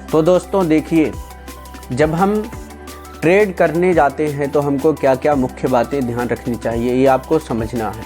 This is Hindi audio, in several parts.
तो दोस्तों देखिए, जब हम ट्रेड करने जाते हैं तो हमको क्या क्या मुख्य बातें ध्यान रखनी चाहिए, ये आपको समझना है।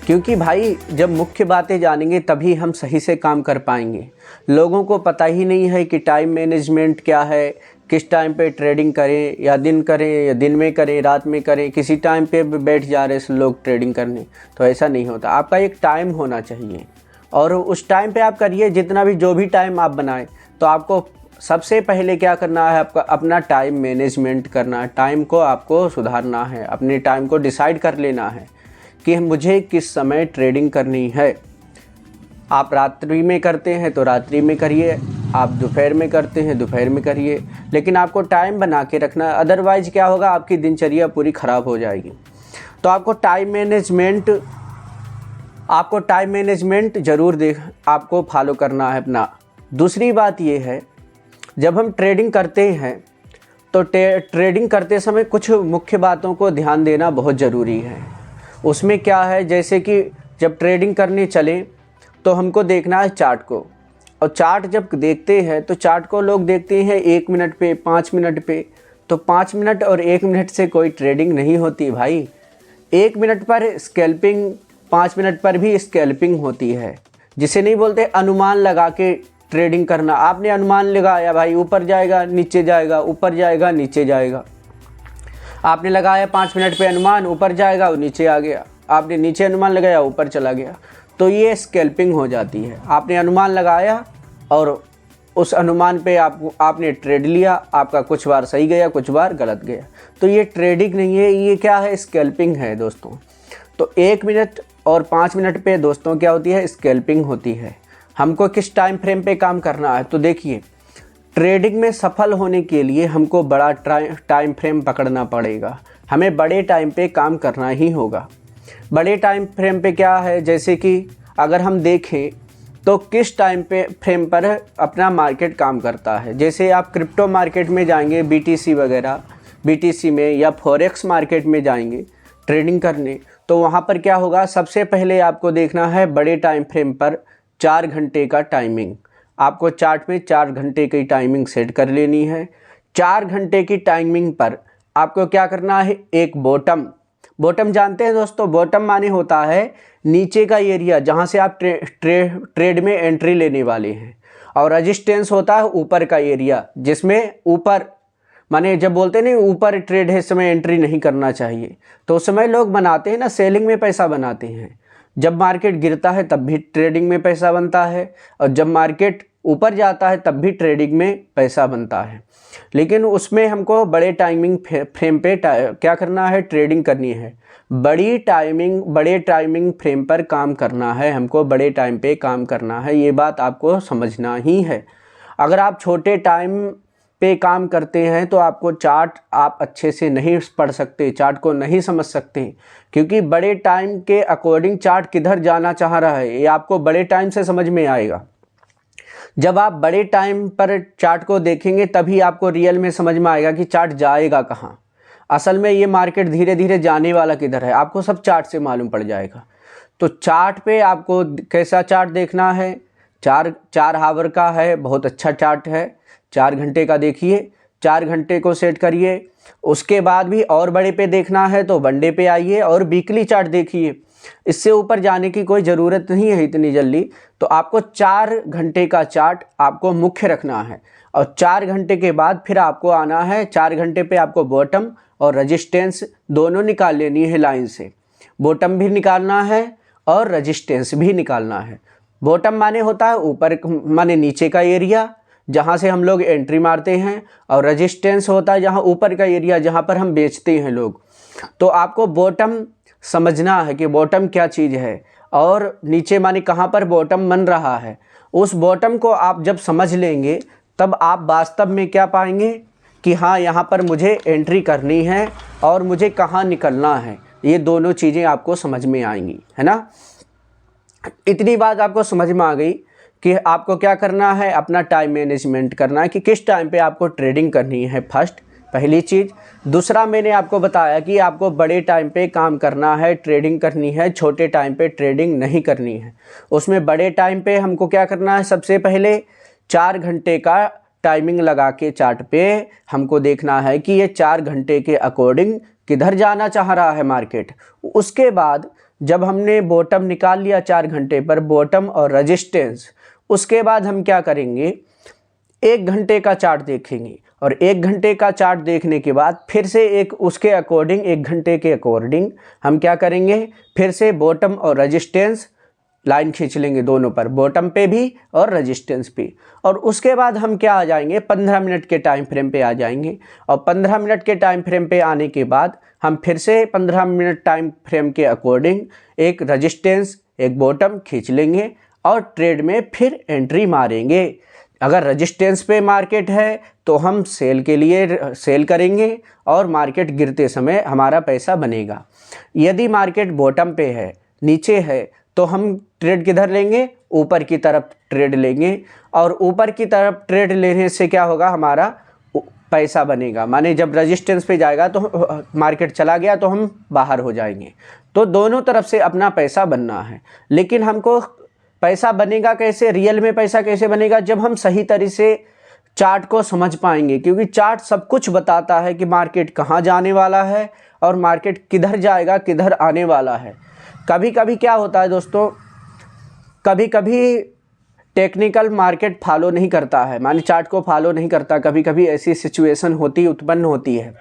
क्योंकि भाई जब मुख्य बातें जानेंगे तभी हम सही से काम कर पाएंगे। लोगों को पता ही नहीं है कि टाइम मैनेजमेंट क्या है, किस टाइम पे ट्रेडिंग करें, या दिन में करें, रात में करें। किसी टाइम पे बैठ जा रहे हैं लोग ट्रेडिंग करने, तो ऐसा नहीं होता। आपका एक टाइम होना चाहिए और उस टाइम पे आप करिए। जितना भी जो भी टाइम आप बनाएं, तो आपको सबसे पहले क्या करना है, आपका अपना टाइम मैनेजमेंट करना है। टाइम को आपको सुधारना है, अपने टाइम को डिसाइड कर लेना है कि मुझे किस समय ट्रेडिंग करनी है। आप रात्रि में करते हैं तो रात्रि में करिए, आप दोपहर में करते हैं दोपहर में करिए, लेकिन आपको टाइम बना के रखना है। अदरवाइज़ क्या होगा, आपकी दिनचर्या पूरी ख़राब हो जाएगी। तो आपको टाइम मैनेजमेंट ज़रूर आपको फॉलो करना है अपना। दूसरी बात ये है, जब हम ट्रेडिंग करते हैं तो ट्रेडिंग करते समय कुछ मुख्य बातों को ध्यान देना बहुत ज़रूरी है। उसमें क्या है, जैसे कि जब ट्रेडिंग करने चलें तो हमको देखना है चार्ट को। और चार्ट जब देखते हैं तो चार्ट को लोग देखते हैं 1 मिनट पे, 5 मिनट पे। तो 5 मिनट और 1 मिनट से कोई ट्रेडिंग नहीं होती भाई। 1 मिनट पर स्कैल्पिंग, 5 मिनट पर भी स्कैल्पिंग होती है, जिसे नहीं बोलते अनुमान लगा के ट्रेडिंग करना। आपने अनुमान लगाया भाई, ऊपर जाएगा नीचे जाएगा, ऊपर जाएगा नीचे जाएगा। आपने लगाया 5 मिनट पे अनुमान, ऊपर जाएगा और नीचे आ गया। आपने नीचे अनुमान लगाया, ऊपर चला गया, तो ये स्कैल्पिंग हो जाती है। आपने अनुमान लगाया और उस अनुमान पे आपने ट्रेड लिया, आपका कुछ बार सही गया, कुछ बार गलत गया, तो ये ट्रेडिंग नहीं है, ये क्या है, स्कैल्पिंग है दोस्तों। तो 1 मिनट और 5 मिनट पे दोस्तों क्या होती है, स्कैल्पिंग होती है। हमको किस टाइम फ्रेम पे काम करना है, तो देखिए, ट्रेडिंग में सफल होने के लिए हमको बड़ा टाइम फ्रेम पकड़ना पड़ेगा। हमें बड़े टाइम पे काम करना ही होगा। बड़े टाइम फ्रेम पे क्या है, जैसे कि अगर हम देखें तो किस टाइम पे फ्रेम पर अपना मार्केट काम करता है। जैसे आप क्रिप्टो मार्केट में जाएंगे, बीटीसी में या फॉरेक्स मार्केट में जाएंगे ट्रेडिंग करने, तो वहाँ पर क्या होगा, सबसे पहले आपको देखना है बड़े टाइम फ्रेम पर 4 घंटे का टाइमिंग। आपको चार्ट में 4 घंटे की टाइमिंग सेट कर लेनी है। 4 घंटे की टाइमिंग पर आपको क्या करना है, एक बॉटम जानते हैं दोस्तों, बॉटम माने होता है नीचे का एरिया जहां से आप ट्रेड में एंट्री लेने वाले हैं, और रेजिस्टेंस होता है ऊपर का एरिया, जिसमें ऊपर माने जब बोलते नहीं ऊपर ट्रेड है, इस समय एंट्री नहीं करना चाहिए। तो उस समय लोग बनाते हैं ना, सेलिंग में पैसा बनाते हैं। जब मार्केट गिरता है तब भी ट्रेडिंग में पैसा बनता है, और जब मार्केट ऊपर जाता है तब भी ट्रेडिंग में पैसा बनता है। लेकिन उसमें हमको बड़े टाइमिंग फ्रेम पे क्या करना है, ट्रेडिंग करनी है। बड़े टाइमिंग फ्रेम पर काम करना है, हमको बड़े टाइम पे काम करना है। ये बात आपको समझना ही है। अगर आप छोटे टाइम पे काम करते हैं तो आपको चार्ट आप अच्छे से नहीं पढ़ सकते, चार्ट को नहीं समझ सकते, क्योंकि बड़े टाइम के अकॉर्डिंग चार्ट किधर जाना चाह रहा है ये आपको बड़े टाइम से समझ में आएगा। जब आप बड़े टाइम पर चार्ट को देखेंगे तभी आपको रियल में समझ में आएगा कि चार्ट जाएगा कहाँ, असल में ये मार्केट धीरे धीरे जाने वाला किधर है, आपको सब चार्ट से मालूम पड़ जाएगा। तो चार्ट पे आपको कैसा चार्ट देखना है, 4 हावर का है, बहुत अच्छा चार्ट है। 4 घंटे का देखिए, 4 घंटे को सेट करिए। उसके बाद भी और बड़े पे देखना है तो वनडे पे आइए और वीकली चार्ट देखिए। इससे ऊपर जाने की कोई ज़रूरत नहीं है इतनी जल्दी। तो आपको 4 घंटे का चार्ट आपको मुख्य रखना है, और 4 घंटे के बाद फिर आपको आना है, 4 घंटे पे आपको बॉटम और रेजिस्टेंस दोनों निकाल लेनी है लाइन से। बॉटम भी निकालना है और रेजिस्टेंस भी निकालना है। बॉटम माने होता है ऊपर माने नीचे का एरिया जहाँ से हम लोग एंट्री मारते हैं, और रेजिस्टेंस होता है जहाँ ऊपर का एरिया जहाँ पर हम बेचते हैं लोग। तो आपको बॉटम समझना है कि बॉटम क्या चीज़ है, और नीचे माने कहाँ पर बॉटम बन रहा है। उस बॉटम को आप जब समझ लेंगे तब आप वास्तव में क्या पाएंगे कि हाँ, यहाँ पर मुझे एंट्री करनी है और मुझे कहाँ निकलना है। ये दोनों चीज़ें आपको समझ में आएंगी, है ना। इतनी बात आपको समझ में आ गई कि आपको क्या करना है, अपना टाइम मैनेजमेंट करना है कि किस टाइम पे आपको ट्रेडिंग करनी है, फर्स्ट पहली चीज़। दूसरा, मैंने आपको बताया कि आपको बड़े टाइम पे काम करना है, ट्रेडिंग करनी है, छोटे टाइम पे ट्रेडिंग नहीं करनी है। उसमें बड़े टाइम पे हमको क्या करना है, सबसे पहले 4 घंटे का टाइमिंग लगा के चार्ट पे हमको देखना है कि ये 4 घंटे के अकॉर्डिंग किधर जाना चाह रहा है मार्केट। उसके बाद जब हमने बॉटम निकाल लिया 4 घंटे पर, बॉटम और रेजिस्टेंस, उसके बाद हम क्या करेंगे, 1 घंटे का चार्ट देखेंगे और 1 घंटे का चार्ट देखने के बाद फिर से एक उसके अकॉर्डिंग 1 घंटे के अकॉर्डिंग हम क्या करेंगे, फिर से बॉटम और रेजिस्टेंस लाइन खींच लेंगे दोनों पर, बॉटम पे भी और रेजिस्टेंस पे। और उसके बाद हम क्या आ जाएंगे, 15 मिनट के टाइम फ्रेम पे आ जाएंगे। और 15 मिनट के टाइम फ्रेम पे आने के बाद हम फिर से 15 मिनट टाइम फ्रेम के अकॉर्डिंग एक रेजिस्टेंस एक बॉटम खींच लेंगे और ट्रेड में फिर एंट्री मारेंगे। अगर रेजिस्टेंस पे मार्केट है तो हम सेल के लिए सेल करेंगे और मार्केट गिरते समय हमारा पैसा बनेगा। यदि मार्केट बॉटम पे है, नीचे है, तो हम ट्रेड किधर लेंगे, ऊपर की तरफ ट्रेड लेंगे। और ऊपर की तरफ ट्रेड लेने से क्या होगा, हमारा पैसा बनेगा। माने जब रेजिस्टेंस पे जाएगा तो मार्केट चला गया तो हम बाहर हो जाएंगे। तो दोनों तरफ से अपना पैसा बनना है। लेकिन हमको पैसा बनेगा कैसे, रियल में पैसा कैसे बनेगा, जब हम सही तरह से चार्ट को समझ पाएंगे। क्योंकि चार्ट सब कुछ बताता है कि मार्केट कहाँ जाने वाला है और मार्केट किधर जाएगा, किधर आने वाला है। कभी कभी क्या होता है दोस्तों, कभी कभी टेक्निकल मार्केट फॉलो नहीं करता है, माने चार्ट को फॉलो नहीं करता। कभी कभी ऐसी सिचुएशन उत्पन्न होती है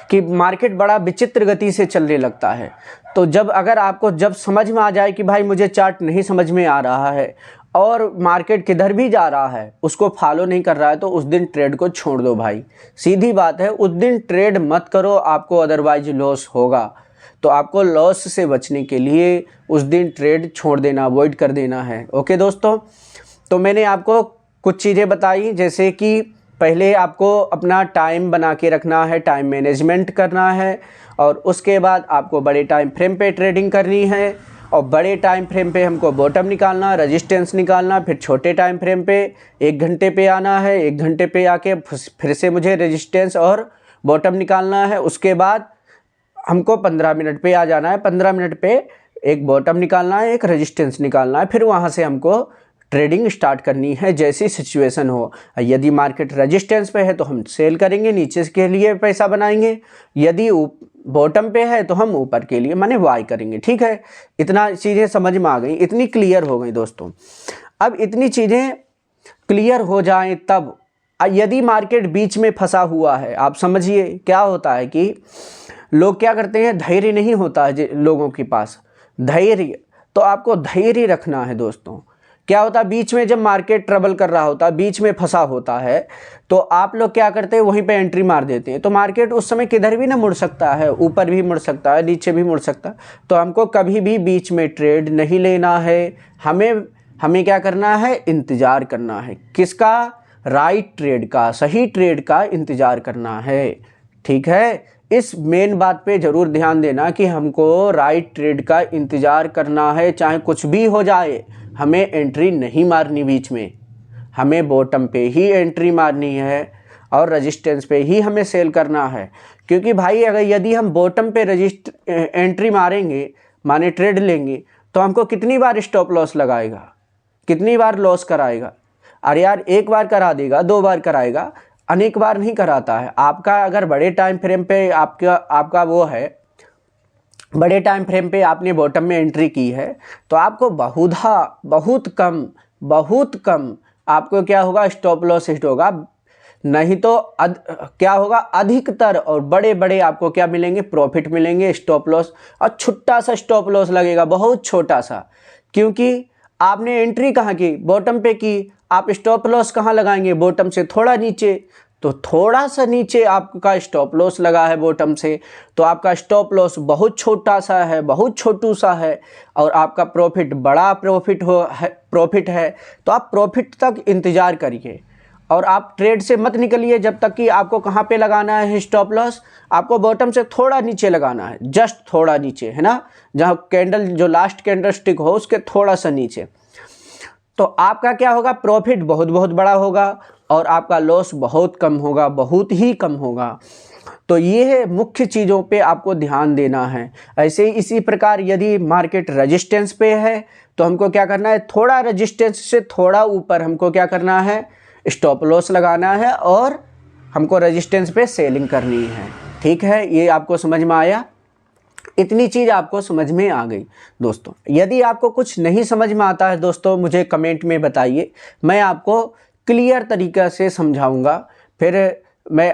कि मार्केट बड़ा विचित्र गति से चलने लगता है। तो अगर आपको जब समझ में आ जाए कि भाई मुझे चार्ट नहीं समझ में आ रहा है और मार्केट किधर भी जा रहा है, उसको फॉलो नहीं कर रहा है, तो उस दिन ट्रेड को छोड़ दो भाई। सीधी बात है, उस दिन ट्रेड मत करो, आपको अदरवाइज लॉस होगा। तो आपको लॉस से बचने के लिए उस दिन ट्रेड छोड़ देना, अवॉइड कर देना है। ओके दोस्तों, तो मैंने आपको कुछ चीज़ें बताई, जैसे कि पहले आपको अपना टाइम बना के रखना है, टाइम मैनेजमेंट करना है। और उसके बाद आपको बड़े टाइम फ्रेम पे ट्रेडिंग करनी है। और बड़े टाइम फ्रेम पे हमको बॉटम निकालना, रेजिस्टेंस निकालना, फिर छोटे टाइम फ्रेम पे 1 घंटे पे आना है। 1 घंटे पे आके फिर से मुझे रेजिस्टेंस और बॉटम निकालना है। उसके बाद हमको 15 मिनट पे आ जाना है। 15 मिनट पे एक बॉटम निकालना है, एक रेजिस्टेंस निकालना है, फिर वहाँ से हमको ट्रेडिंग स्टार्ट करनी है जैसी सिचुएशन हो। यदि मार्केट रेजिस्टेंस पे है तो हम सेल करेंगे, नीचे के लिए पैसा बनाएंगे। यदि बॉटम पे है तो हम ऊपर के लिए माने बाय करेंगे। ठीक है, इतना चीज़ें समझ में आ गई, इतनी क्लियर हो गई दोस्तों। अब इतनी चीज़ें क्लियर हो जाएं तब, यदि मार्केट बीच में फंसा हुआ है, आप समझिए क्या होता है कि लोग क्या करते हैं, धैर्य नहीं होता है लोगों के पास धैर्य। तो आपको धैर्य रखना है दोस्तों। क्या होता है, बीच में जब मार्केट ट्रबल कर रहा होता है, बीच में फंसा होता है, तो आप लोग क्या करते हैं, वहीं पे एंट्री मार देते हैं। तो मार्केट उस समय किधर भी ना मुड़ सकता है, ऊपर भी मुड़ सकता है, नीचे भी मुड़ सकता है। तो हमको कभी भी बीच में ट्रेड नहीं लेना है। हमें क्या करना है, इंतज़ार करना है। किसका, राइट ट्रेड का, सही ट्रेड का इंतज़ार करना है। ठीक है, इस मेन बात पे ज़रूर ध्यान देना कि हमको राइट ट्रेड का इंतज़ार करना है। चाहे कुछ भी हो जाए, हमें एंट्री नहीं मारनी बीच में, हमें बॉटम पे ही एंट्री मारनी है और रेजिस्टेंस पे ही हमें सेल करना है। क्योंकि भाई यदि हम बॉटम पे एंट्री मारेंगे, माने ट्रेड लेंगे, तो हमको कितनी बार स्टॉप लॉस लगाएगा, कितनी बार लॉस कराएगा। अरे यार, एक बार करा देगा, 2 बार कराएगा, अनेक बार नहीं कराता है। आपका अगर बड़े टाइम फ्रेम पे आपका वो है, बड़े टाइम फ्रेम पे आपने बॉटम में एंट्री की है, तो आपको बहुत कम आपको क्या होगा, स्टॉप लॉस हिट होगा। नहीं तो क्या होगा, अधिकतर और बड़े बड़े आपको क्या मिलेंगे, प्रॉफिट मिलेंगे, स्टॉप लॉस। और छोटा सा स्टॉप लॉस लगेगा, बहुत छोटा सा, क्योंकि आपने एंट्री कहाँ की, बॉटम पे की। आप स्टॉप लॉस कहाँ लगाएंगे, बॉटम से थोड़ा नीचे। तो थोड़ा सा नीचे आपका स्टॉप लॉस लगा है बॉटम से, तो आपका स्टॉप लॉस बहुत छोटा सा है, बहुत छोटू सा है, और आपका प्रॉफिट बड़ा प्रॉफिट है। तो आप प्रॉफिट तक इंतज़ार करिए और आप ट्रेड से मत निकलिए जब तक कि आपको कहाँ पे लगाना है स्टॉप लॉस, आपको बॉटम से थोड़ा नीचे लगाना है, जस्ट थोड़ा नीचे, है ना, जहाँ कैंडल जो लास्ट कैंडल स्टिक हो उसके थोड़ा सा नीचे। तो आपका क्या होगा, प्रॉफिट बहुत बड़ा होगा और आपका लॉस बहुत कम होगा, बहुत ही कम होगा। तो ये मुख्य चीज़ों पे आपको ध्यान देना है। ऐसे ही इसी प्रकार यदि मार्केट रेजिस्टेंस पे है तो हमको क्या करना है, थोड़ा रेजिस्टेंस से थोड़ा ऊपर हमको क्या करना है, स्टॉप लॉस लगाना है और हमको रेजिस्टेंस पे सेलिंग करनी है। ठीक है, ये आपको समझ में आया? इतनी चीज़ आपको समझ में आ गई दोस्तों। यदि आपको कुछ नहीं समझ में आता है दोस्तों, मुझे कमेंट में बताइए, मैं आपको क्लियर तरीक़ा से समझाऊंगा। फिर मैं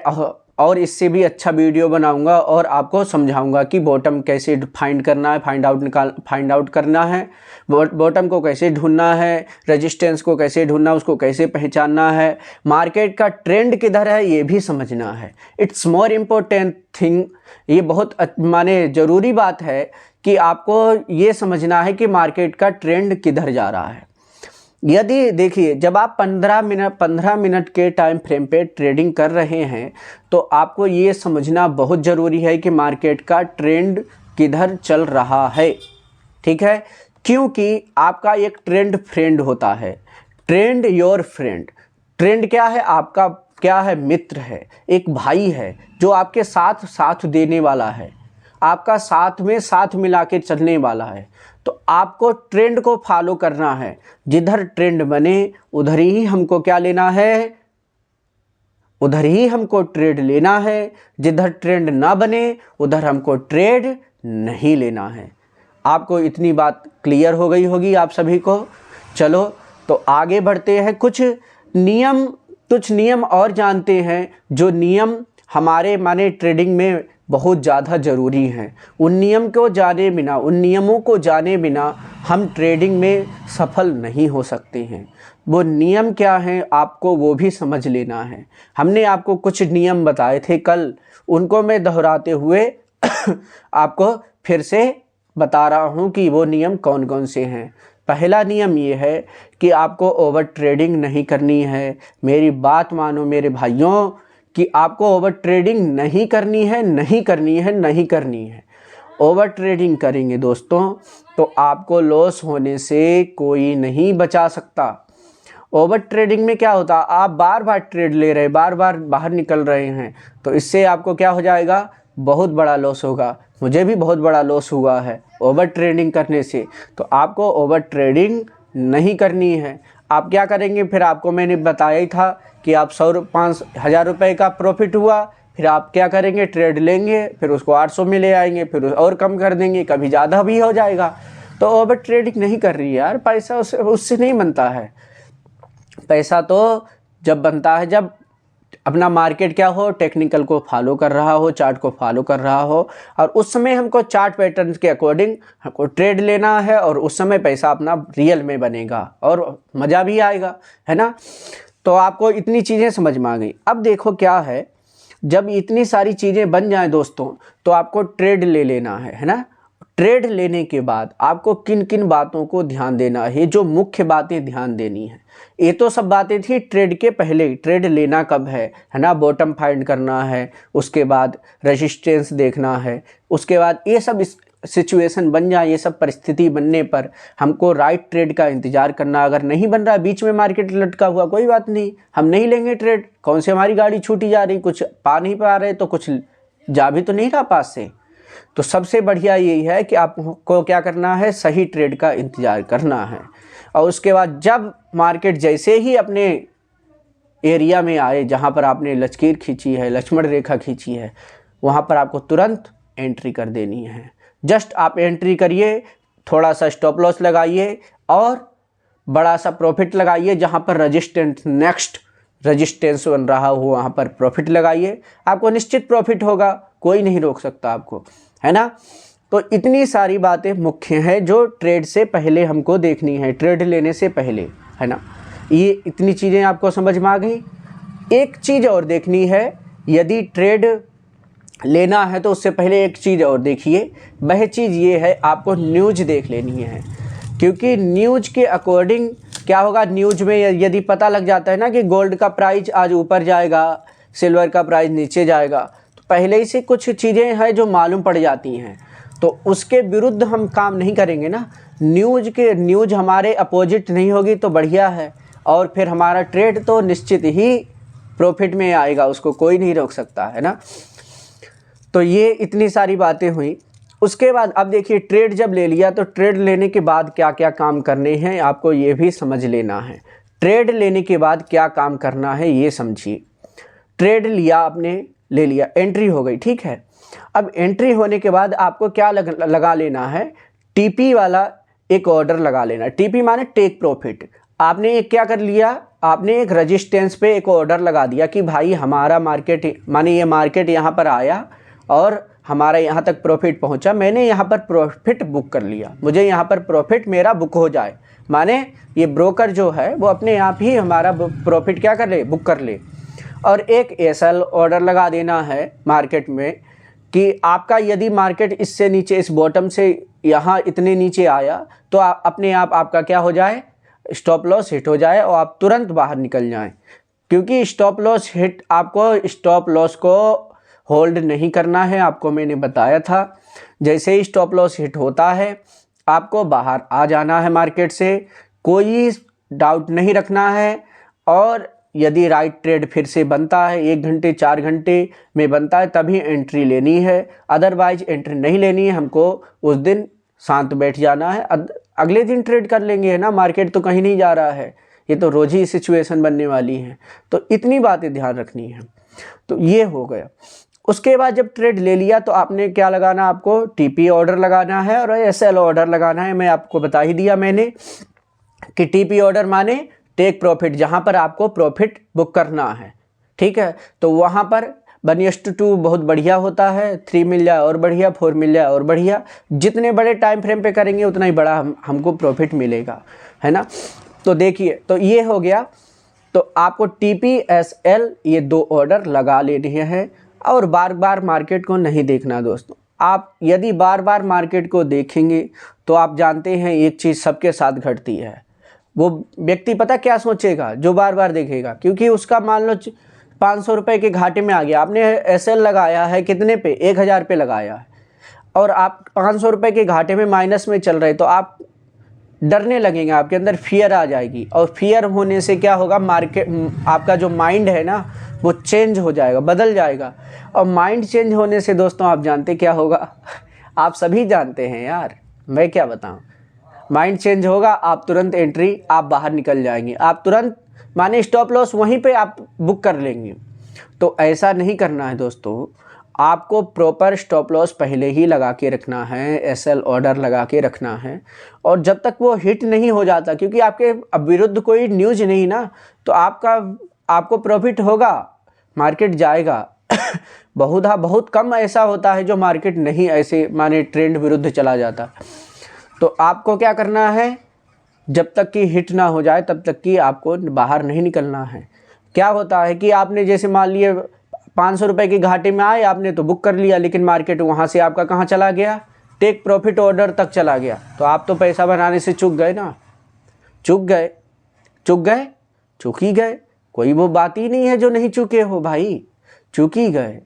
और इससे भी अच्छा वीडियो बनाऊंगा और आपको समझाऊंगा कि बॉटम कैसे फाइंड करना है, फाइंड आउट करना है, बॉटम को कैसे ढूंढना है, रेजिस्टेंस को कैसे ढूंढना, उसको कैसे पहचानना है, मार्केट का ट्रेंड किधर है ये भी समझना है। इट्स मोर इम्पोर्टेंट थिंग, ये बहुत माने ज़रूरी बात है कि आपको ये समझना है कि मार्केट का ट्रेंड किधर जा रहा है। यदि देखिए, जब आप 15 मिनट के टाइम फ्रेम पे ट्रेडिंग कर रहे हैं तो आपको ये समझना बहुत ज़रूरी है कि मार्केट का ट्रेंड किधर चल रहा है। ठीक है, क्योंकि आपका एक ट्रेंड फ्रेंड होता है, ट्रेंड योर फ्रेंड। ट्रेंड क्या है? आपका क्या है? मित्र है, एक भाई है जो आपके साथ देने वाला है, आपका साथ में साथ मिला के चलने वाला है। तो आपको ट्रेंड को फॉलो करना है, जिधर ट्रेंड बने उधर ही हमको क्या लेना है, उधर ही हमको ट्रेड लेना है। जिधर ट्रेंड ना बने उधर हमको ट्रेड नहीं लेना है। आपको इतनी बात क्लियर हो गई होगी आप सभी को। चलो तो आगे बढ़ते हैं, कुछ नियम और जानते हैं, जो नियम हमारे माने ट्रेडिंग में बहुत ज़्यादा ज़रूरी हैं। उन नियमों को जाने बिना हम ट्रेडिंग में सफल नहीं हो सकते हैं। वो नियम क्या हैं आपको वो भी समझ लेना है। हमने आपको कुछ नियम बताए थे कल, उनको मैं दोहराते हुए आपको फिर से बता रहा हूँ कि वो नियम कौन कौन से हैं। पहला नियम ये है कि आपको ओवर ट्रेडिंग नहीं करनी है। मेरी बात मानो मेरे भाइयों कि आपको ओवर ट्रेडिंग नहीं करनी है। ओवर ट्रेडिंग करेंगे दोस्तों तो आपको लॉस होने से कोई नहीं बचा सकता। ओवर ट्रेडिंग में क्या होता, आप बार बार ट्रेड ले रहे, बार बार बाहर निकल रहे हैं, तो इससे आपको क्या हो जाएगा, बहुत बड़ा लॉस होगा। मुझे भी बहुत बड़ा लॉस हुआ है ओवर ट्रेडिंग करने से। तो आपको ओवर ट्रेडिंग नहीं करनी है। आप क्या करेंगे, फिर आपको मैंने बताया ही था कि आप 5,000 रुपये का प्रॉफिट हुआ, फिर आप क्या करेंगे, ट्रेड लेंगे, फिर उसको 800 में ले आएंगे, फिर और कम कर देंगे, कभी ज़्यादा भी हो जाएगा। तो ओवर ट्रेडिंग नहीं कर रही है यार, पैसा उससे नहीं बनता है। पैसा तो जब बनता है जब अपना मार्केट क्या हो, टेक्निकल को फॉलो कर रहा हो, चार्ट को फॉलो कर रहा हो, और उस समय हमको चार्ट पैटर्न के अकॉर्डिंग हमको ट्रेड लेना है, और उस समय पैसा अपना रियल में बनेगा और मज़ा भी आएगा, है ना। तो आपको इतनी चीज़ें समझ में आ गई। अब देखो क्या है, जब इतनी सारी चीज़ें बन जाएं दोस्तों तो आपको ट्रेड ले लेना है ना। ट्रेड लेने के बाद आपको किन किन बातों को ध्यान देना है, जो मुख्य बातें ध्यान देनी है। ये तो सब बातें थी ट्रेड के पहले, ट्रेड लेना कब है ना, बॉटम फाइंड करना है, उसके बाद रेजिस्टेंस देखना है, उसके बाद ये सब सिचुएशन बन जाए, ये सब परिस्थिति बनने पर हमको राइट ट्रेड का इंतज़ार करना। अगर नहीं बन रहा, बीच में मार्केट लटका हुआ, कोई बात नहीं, हम नहीं लेंगे ट्रेड। कौन से हमारी गाड़ी छूटी जा रही, कुछ पा नहीं पा रहे तो कुछ जा भी तो नहीं रहा पास से। तो सबसे बढ़िया यही है कि आपको क्या करना है, सही ट्रेड का इंतज़ार करना है। और उसके बाद जब मार्केट जैसे ही अपने एरिया में आए जहाँ पर आपने लकीर खींची है, लक्ष्मण रेखा खींची है, वहाँ पर आपको तुरंत एंट्री कर देनी है। जस्ट आप एंट्री करिए, थोड़ा सा स्टॉप लॉस लगाइए और बड़ा सा प्रॉफिट लगाइए। जहाँ पर नेक्स्ट रेजिस्टेंस बन रहा हो वहाँ पर प्रॉफिट लगाइए, आपको निश्चित प्रॉफिट होगा, कोई नहीं रोक सकता आपको, है ना। तो इतनी सारी बातें मुख्य हैं जो ट्रेड से पहले हमको देखनी है, ट्रेड लेने से पहले, है ना। ये इतनी चीज़ें आपको समझ में आ गई। एक चीज़ और देखनी है, यदि ट्रेड लेना है तो उससे पहले एक चीज़ और देखिए, वह चीज़ ये है, आपको न्यूज़ देख लेनी है। क्योंकि न्यूज़ के अकॉर्डिंग क्या होगा, न्यूज़ में यदि पता लग जाता है ना कि गोल्ड का प्राइस आज ऊपर जाएगा, सिल्वर का प्राइस नीचे जाएगा, तो पहले ही से कुछ चीज़ें हैं जो मालूम पड़ जाती हैं, तो उसके विरुद्ध हम काम नहीं करेंगे ना। न्यूज़ हमारे अपोजिट नहीं होगी तो बढ़िया है, और फिर हमारा ट्रेड तो निश्चित ही प्रॉफिट में आएगा, उसको कोई नहीं रोक सकता, है ना। तो ये इतनी सारी बातें हुई। उसके बाद अब देखिए, ट्रेड जब ले लिया तो ट्रेड लेने के बाद क्या क्या काम करने हैं आपको ये भी समझ लेना है। ट्रेड लेने के बाद क्या काम करना है ये समझिए। ट्रेड लिया आपने, ले लिया, एंट्री हो गई, ठीक है। अब एंट्री होने के बाद आपको क्या लगा लेना है, टीपी वाला एक ऑर्डर लगा लेना। टीपी माने टेक प्रॉफिट। आपने एक क्या कर लिया, आपने एक रजिस्टेंस पे एक ऑर्डर लगा दिया कि भाई हमारा मार्केट माने ये मार्केट यहाँ पर आया और हमारा यहाँ तक प्रॉफिट पहुँचा, मैंने यहाँ पर प्रॉफिट बुक कर लिया, मुझे यहाँ पर प्रॉफिट मेरा बुक हो जाए। माने ये ब्रोकर जो है वो अपने आप ही हमारा प्रॉफिट क्या कर ले, बुक कर ले। और एक एसएल ऑर्डर लगा देना है मार्केट में कि आपका यदि मार्केट इससे नीचे, इस बॉटम से यहाँ इतने नीचे आया तो अपने आप आपका क्या हो जाए, स्टॉप लॉस हिट हो जाए और आप तुरंत बाहर निकल जाएं। क्योंकि स्टॉप लॉस हिट, आपको स्टॉप लॉस को होल्ड नहीं करना है, आपको मैंने बताया था। जैसे ही स्टॉप लॉस हिट होता है आपको बाहर आ जाना है मार्केट से, कोई डाउट नहीं रखना है। और यदि राइट ट्रेड फिर से बनता है, 1 घंटे 4 घंटे में बनता है, तभी एंट्री लेनी है, अदरवाइज एंट्री नहीं लेनी है। हमको उस दिन शांत बैठ जाना है, अगले दिन ट्रेड कर लेंगे, है ना। मार्केट तो कहीं नहीं जा रहा है, ये तो रोज ही सिचुएशन बनने वाली है। तो इतनी बातें ध्यान रखनी है। तो ये हो गया। उसके बाद जब ट्रेड ले लिया तो आपने क्या लगाना, आपको टीपी ऑर्डर लगाना है और एसएल ऑर्डर लगाना है। मैं आपको बता ही दिया मैंने कि टीपी ऑर्डर माने टेक प्रॉफिट, जहाँ पर आपको प्रॉफिट बुक करना है, ठीक है। तो वहाँ पर 1:2 बहुत बढ़िया होता है, 3 मिल जाए और बढ़िया, 4 मिल जाए और बढ़िया। जितने बड़े टाइम फ्रेम पे करेंगे उतना ही बड़ा हमको प्रॉफिट मिलेगा, है ना। तो देखिए, तो ये हो गया। तो आपको टीपी एसएल ये 2 ऑर्डर लगा लेने हैं और बार बार मार्केट को नहीं देखना दोस्तों। आप यदि बार बार मार्केट को देखेंगे तो आप जानते हैं एक चीज़ सबके साथ घटती है। वो व्यक्ति पता क्या सोचेगा जो बार बार देखेगा, क्योंकि उसका मान लो 500 रुपये के घाटे में आ गया। आपने एसएल लगाया है कितने पे, 1000 पे लगाया है, और आप 500 रुपये के घाटे में माइनस में चल रहे, तो आप डरने लगेंगे, आपके अंदर फियर आ जाएगी। और फियर होने से क्या होगा, मार्केट, आपका जो माइंड है ना वो चेंज हो जाएगा, बदल जाएगा। और माइंड चेंज होने से दोस्तों आप जानते क्या होगा, आप सभी जानते हैं यार, मैं क्या बताऊं। माइंड चेंज होगा, आप तुरंत एंट्री, आप बाहर निकल जाएंगे, आप तुरंत माने स्टॉप लॉस वहीं पे आप बुक कर लेंगे। तो ऐसा नहीं करना है दोस्तों, आपको प्रॉपर स्टॉप लॉस पहले ही लगा के रखना है, एसएल ऑर्डर लगा के रखना है। और जब तक वो हिट नहीं हो जाता, क्योंकि आपके विरुद्ध कोई न्यूज़ नहीं ना, तो आपको प्रॉफिट होगा, मार्केट जाएगा। बहुत कम ऐसा होता है जो मार्केट नहीं ऐसे माने ट्रेंड विरुद्ध चला जाता। तो आपको क्या करना है, जब तक कि हिट ना हो जाए तब तक कि आपको बाहर नहीं निकलना है। क्या होता है कि आपने जैसे मान लिए 500 रुपये के घाटे में आए, आपने तो बुक कर लिया, लेकिन मार्केट वहाँ से आपका कहाँ चला गया, टेक प्रॉफिट ऑर्डर तक चला गया। तो आप तो पैसा बनाने से चूक गए ना, चूक ही गए। कोई वो बात ही नहीं है जो नहीं चुके हो भाई, चूक ही गए।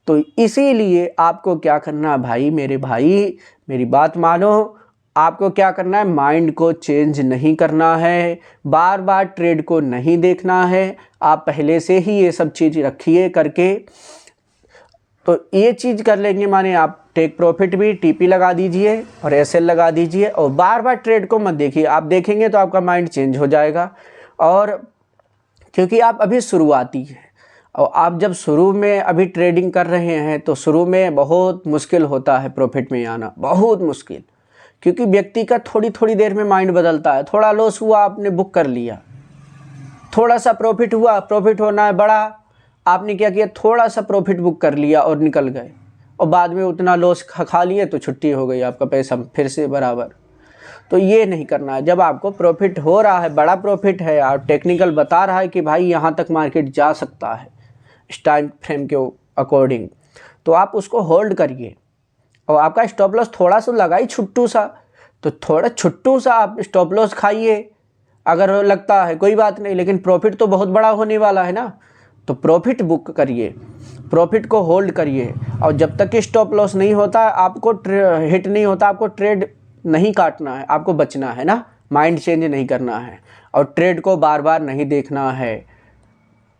तो इसीलिए आपको क्या करना भाई, मेरे भाई मेरी बात मानो, आपको क्या करना है, माइंड को चेंज नहीं करना है, बार बार ट्रेड को नहीं देखना है। आप पहले से ही ये सब चीज़ रखिए करके। तो ये चीज़ कर लेंगे माने आप टेक प्रॉफिट भी टीपी लगा दीजिए और एसएल लगा दीजिए, और बार बार ट्रेड को मत देखिए। आप देखेंगे तो आपका माइंड चेंज हो जाएगा। और क्योंकि आप अभी शुरुआती हैं, और आप जब शुरू में अभी ट्रेडिंग कर रहे हैं तो शुरू में बहुत मुश्किल होता है प्रॉफिट में आना, बहुत मुश्किल। क्योंकि व्यक्ति का थोड़ी थोड़ी देर में माइंड बदलता है। थोड़ा लॉस हुआ, आपने बुक कर लिया, थोड़ा सा प्रॉफिट हुआ, प्रॉफिट होना है बड़ा, आपने क्या किया, थोड़ा सा प्रॉफिट बुक कर लिया और निकल गए, और बाद में उतना लॉस खा लिए तो छुट्टी हो गई, आपका पैसा फिर से बराबर। तो ये नहीं करना है। जब आपको प्रॉफिट हो रहा है, बड़ा प्रॉफिट है, और टेक्निकल बता रहा है कि भाई यहाँ तक मार्केट जा सकता है इस टाइम फ्रेम के अकॉर्डिंग, तो आप उसको होल्ड करिए। और आपका स्टॉप लॉस थोड़ा सा लगाई छुट्टू सा, तो थोड़ा छुट्टू सा आप स्टॉप लॉस खाइए, अगर लगता है कोई बात नहीं, लेकिन प्रॉफिट तो बहुत बड़ा होने वाला है ना। तो प्रॉफिट बुक करिए, प्रॉफिट को होल्ड करिए। और जब तक कि स्टॉप लॉस नहीं होता, आपको हिट नहीं होता, आपको ट्रेड नहीं काटना है, आपको बचना है ना, माइंड चेंज नहीं करना है, और ट्रेड को बार बार नहीं देखना है।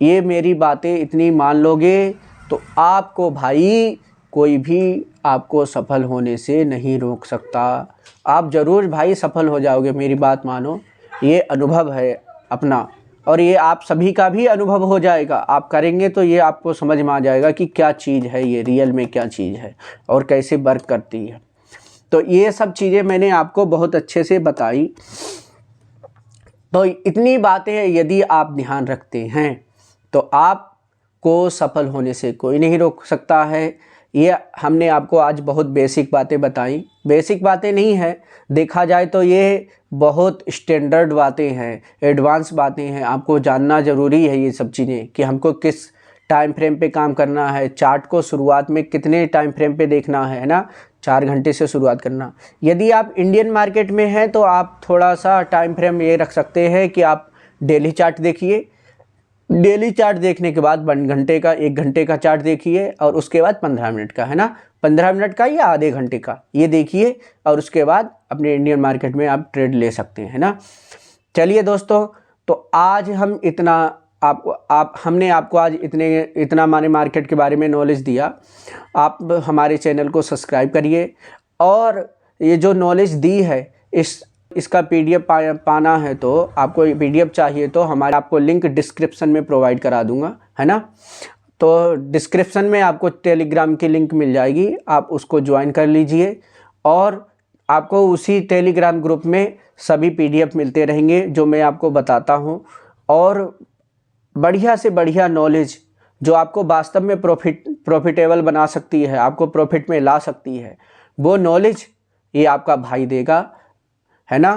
ये मेरी बातें इतनी मान लोगे तो आपको भाई कोई भी आपको सफल होने से नहीं रोक सकता। आप ज़रूर भाई सफल हो जाओगे, मेरी बात मानो, ये अनुभव है अपना, और ये आप सभी का भी अनुभव हो जाएगा। आप करेंगे तो ये आपको समझ में आ जाएगा कि क्या चीज़ है ये, रियल में क्या चीज़ है और कैसे वर्क करती है। तो ये सब चीज़ें मैंने आपको बहुत अच्छे से बताई। तो इतनी बातें यदि आप ध्यान रखते हैं तो आपको सफल होने से कोई नहीं रोक सकता है। ये हमने आपको आज बहुत बेसिक बातें बताई। बेसिक बातें नहीं है, देखा जाए तो ये बहुत स्टैंडर्ड बातें हैं, एडवांस बातें हैं। आपको जानना ज़रूरी है ये सब चीज़ें कि हमको किस टाइम फ्रेम पे काम करना है, चार्ट को शुरुआत में कितने टाइम फ्रेम पे देखना है ना, 4 घंटे से शुरुआत करना। यदि आप इंडियन मार्केट में हैं तो आप थोड़ा सा टाइम फ्रेम ये रख सकते हैं कि आप डेली चार्ट देखिए। डेली चार्ट देखने के बाद 1 घंटे का, 1 घंटे का चार्ट देखिए, और उसके बाद 15 मिनट का, है ना, 15 मिनट का या आधे घंटे का ये देखिए, और उसके बाद अपने इंडियन मार्केट में आप ट्रेड ले सकते हैं, है ना। चलिए दोस्तों, तो आज हम इतना हमने आपको आज इतना माने मार्केट के बारे में नॉलेज दिया। आप हमारे चैनल को सब्सक्राइब करिए, और ये जो नॉलेज दी है इसका PDF पाना है तो आपको PDF चाहिए तो आपको लिंक डिस्क्रिप्शन में प्रोवाइड करा दूंगा, है ना। तो डिस्क्रिप्शन में आपको टेलीग्राम की लिंक मिल जाएगी, आप उसको ज्वाइन कर लीजिए, और आपको उसी टेलीग्राम ग्रुप में सभी PDF मिलते रहेंगे जो मैं आपको बताता हूँ, और बढ़िया से बढ़िया नॉलेज जो आपको वास्तव में प्रॉफिटेबल बना सकती है, आपको प्रॉफिट में ला सकती है, वो नॉलेज ये आपका भाई देगा, है ना।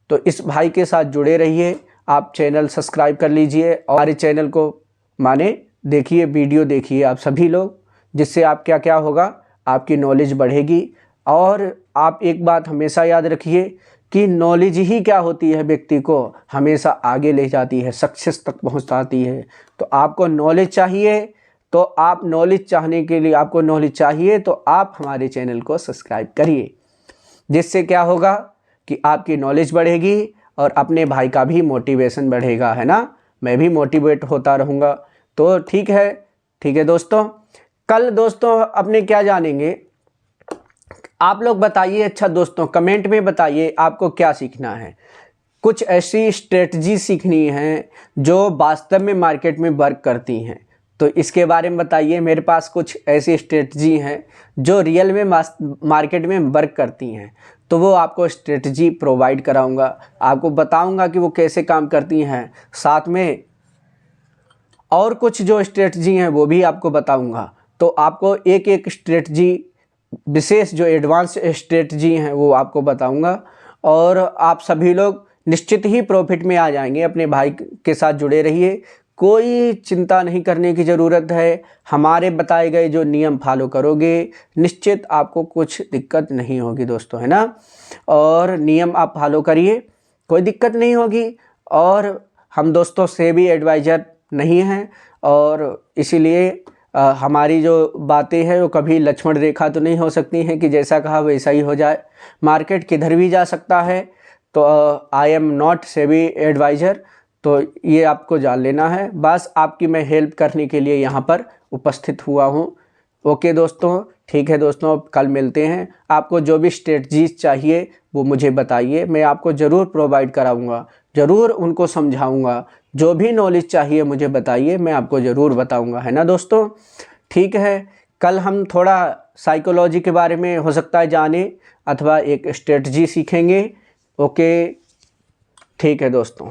तो इस भाई के साथ जुड़े रहिए। आप चैनल सब्सक्राइब कर लीजिए और हमारे चैनल को माने देखिए, वीडियो देखिए आप सभी लोग, जिससे आप क्या होगा, आपकी नॉलेज बढ़ेगी। और आप एक बात हमेशा याद रखिए कि नॉलेज ही क्या होती है, व्यक्ति को हमेशा आगे ले जाती है, सक्सेस तक पहुंचाती है। तो आपको नॉलेज चाहिए, तो आप नॉलेज चाहने के लिए आपको नॉलेज चाहिए तो आप हमारे चैनल को सब्सक्राइब करिए, जिससे क्या होगा कि आपकी नॉलेज बढ़ेगी और अपने भाई का भी मोटिवेशन बढ़ेगा, है ना। मैं भी मोटिवेट होता रहूँगा। तो ठीक है दोस्तों, कल दोस्तों अपने क्या जानेंगे, आप लोग बताइए। अच्छा दोस्तों, कमेंट में बताइए आपको क्या सीखना है। कुछ ऐसी स्ट्रेटजी सीखनी है जो वास्तव में मार्केट में वर्क करती हैं, तो इसके बारे में बताइए। मेरे पास कुछ ऐसी स्ट्रेटजी हैं जो रियल में मार्केट में वर्क करती हैं, तो वो आपको स्ट्रेटजी प्रोवाइड कराऊंगा, आपको बताऊंगा कि वो कैसे काम करती हैं। साथ में और कुछ जो स्ट्रेटजी हैं वो भी आपको बताऊंगा। तो आपको एक एक स्ट्रेटजी, विशेष जो एडवांस स्ट्रेटजी हैं वो आपको बताऊंगा, और आप सभी लोग निश्चित ही प्रॉफिट में आ जाएंगे। अपने भाई के साथ जुड़े रहिए, कोई चिंता नहीं करने की ज़रूरत है। हमारे बताए गए जो नियम फॉलो करोगे, निश्चित आपको कुछ दिक्कत नहीं होगी दोस्तों, है ना। और नियम आप फॉलो करिए, कोई दिक्कत नहीं होगी। और हम दोस्तों से भी एडवाइज़र नहीं हैं, और इसीलिए हमारी जो बातें हैं वो कभी लक्ष्मण रेखा तो नहीं हो सकती हैं कि जैसा कहा वैसा ही हो जाए। मार्केट किधर भी जा सकता है, तो I am not SEBI adviser, तो ये आपको जान लेना है। बस आपकी मैं हेल्प करने के लिए यहाँ पर उपस्थित हुआ हूँ। ओके दोस्तों, ठीक है दोस्तों, कल मिलते हैं। आपको जो भी स्ट्रेटजीज चाहिए वो मुझे बताइए, मैं आपको ज़रूर प्रोवाइड कराऊंगा, ज़रूर उनको समझाऊंगा। जो भी नॉलेज चाहिए मुझे बताइए, मैं आपको ज़रूर बताऊंगा, है ना दोस्तों। ठीक है, कल हम थोड़ा साइकोलॉजी के बारे में हो सकता है जाने, अथवा एक स्ट्रेटजी सीखेंगे। ओके, ठीक है दोस्तों।